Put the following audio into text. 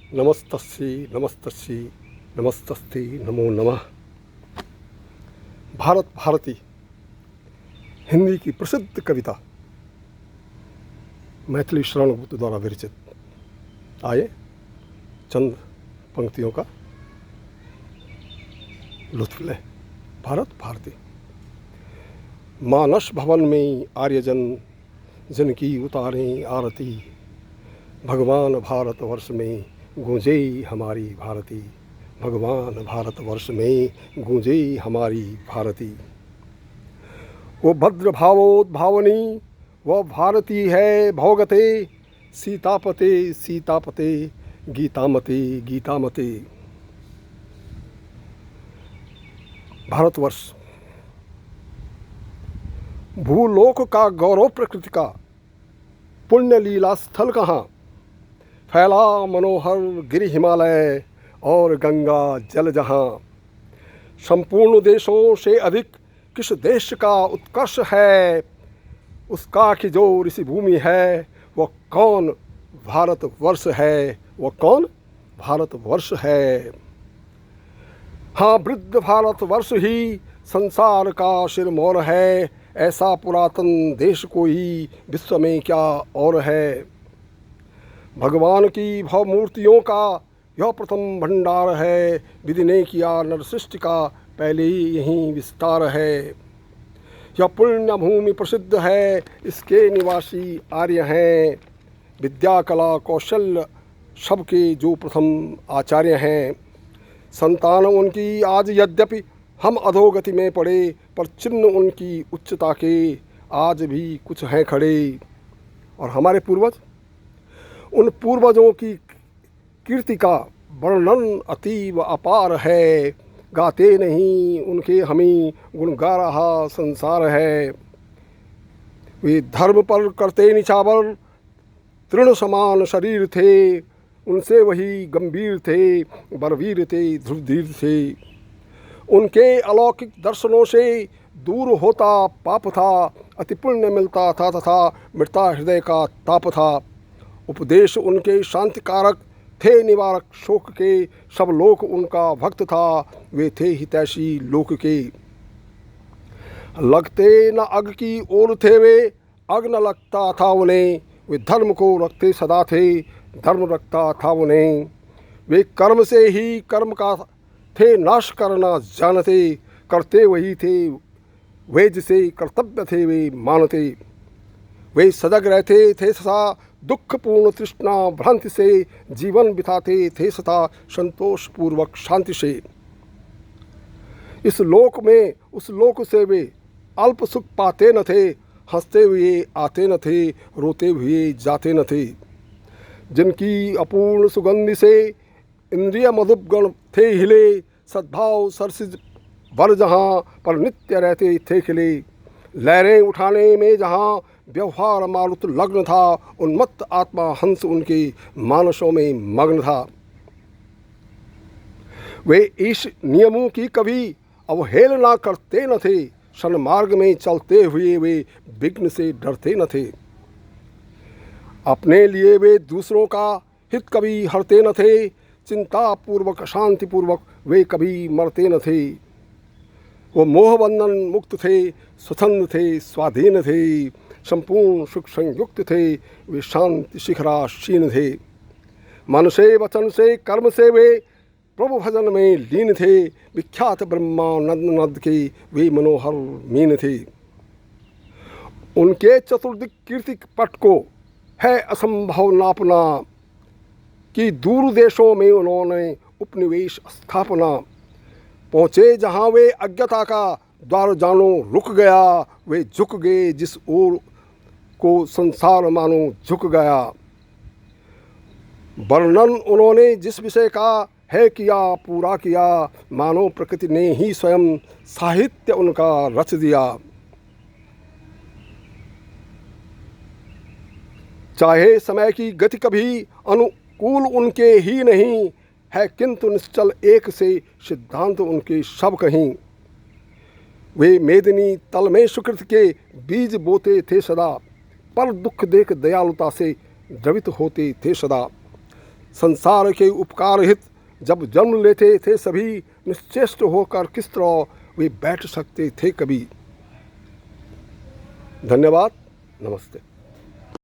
नमस्तस्यै नमस्तस्यै नमस्तस्ते नमो नमः। भारत भारती हिंदी की प्रसिद्ध कविता मैथिली शरण गुप्त द्वारा विरचित। आइए चंद पंक्तियों का लुत्फ लें। भारत भारती। मानस भवन में आर्यजन जिनकी उतारें आरती, भगवान भारतवर्ष में गूंजे हमारी भारती, भगवान भारतवर्ष में गूंजे हमारी भारती। वो भद्र भावोद्भावनी वह भारती है भौगते, सीतापते सीतापते गीतामते गीतामते। भारतवर्ष भूलोक का गौरव, प्रकृति का पुण्य लीला स्थल कहाँ, फैला मनोहर गिरि हिमालय और गंगा जल जहाँ। संपूर्ण देशों से अधिक किस देश का उत्कर्ष है, उसका कि जो ऋषि भूमि है वह कौन भारतवर्ष है, वह कौन भारतवर्ष है। हाँ, वृद्ध भारतवर्ष ही संसार का सिरमौर है, ऐसा पुरातन देश कोई विश्व में क्या और है। भगवान की भवमूर्तियों का यह प्रथम भंडार है, विधि ने किया नर सृष्टि का पहले ही यहीं विस्तार है। यह पुण्य भूमि प्रसिद्ध है, इसके निवासी आर्य हैं, विद्या कला कौशल्य सबके जो प्रथम आचार्य हैं। संतान उनकी आज यद्यपि हम अधोगति में पड़े, पर चिन्ह उनकी उच्चता के आज भी कुछ हैं खड़े। और हमारे पूर्वज, उन पूर्वजों की कीर्ति का वर्णन अतीव अपार है, गाते नहीं उनके हमें गुण गा रहा संसार है। वे धर्म पर करते निछावर, तृण समान शरीर थे, उनसे वही गंभीर थे, बलवीर थे, ध्रुवधीर थे। उनके अलौकिक दर्शनों से दूर होता पाप था, अति पुण्य मिलता था तथा मिटता हृदय का ताप था। उपदेश उनके शांतिकारक थे, निवारक शोक के, सब लोक उनका भक्त था, वे थे हितैषी लोक के। लगते न अग की ओर थे वे, अग न लगता था उन्हें, वे धर्म को रखते सदा थे, धर्म रखता था उन्हें। वे कर्म से ही कर्म का थे नाश करना जानते, करते वही थे वे जिसे कर्तव्य थे वे मानते। वे सजग रहते थे सदा दुखपूर्ण तृष्णा भ्रांति से, जीवन बिताते थे सदा संतोष पूर्वक शांति से। इस लोक में उस लोक से वे अल्प सुख पाते न थे, हंसते हुए आते न थे, रोते हुए जाते न थे। जिनकी अपूर्ण सुगंधि से इंद्रिय मधुगण थे हिले, सद्भाव सरसिज वर जहाँ पर नित्य रहते थे खिले। लहरें उठाने में जहाँ व्यवहार मारुत लग्न था, उन्मत्त आत्मा हंस उनके मानसों में मग्न था। वे इस नियमों की कभी अवहेलना करते न थे, सन्मार्ग में चलते हुए वे विघ्न से डरते न थे। अपने लिए वे दूसरों का हित कभी हरते न थे, चिंता पूर्वक शांति पूर्वक वे कभी मरते न थे। वो मोहबंधन मुक्त थे, स्वतंत्र थे, स्वाधीन थे, संपूर्ण सुख संयुक्त थे, वे शांति शिखरासीन थे। मन से वचन से कर्म से वे प्रभु भजन में लीन थे, विख्यात ब्रह्मानंद नद के वे मनोहर मीन थे। उनके चतुर्दिक कीर्ति पट को है असंभव नापना, कि दूर देशों में उन्होंने उपनिवेश स्थापना। पहुँचे जहाँ वे अज्ञता का द्वार जानो रुक गया, वे झुक गए जिस ओर को संसार मानो झुक गया। वर्णन उन्होंने जिस विषय का है किया पूरा किया, मानो प्रकृति ने ही स्वयं साहित्य उनका रच दिया। चाहे समय की गति कभी अनुकूल उनके ही नहीं है, किंतु निश्चल एक से सिद्धांत उनके सब कहीं। वे मेदिनी तल में सुकृत के बीज बोते थे सदा, पर दुख देख दयालुता से द्रवित होते थे सदा। संसार के उपकार हित जब जन्म लेते थे सभी, निश्चेष्ट होकर किस तरह वे बैठ सकते थे कभी। धन्यवाद, नमस्ते।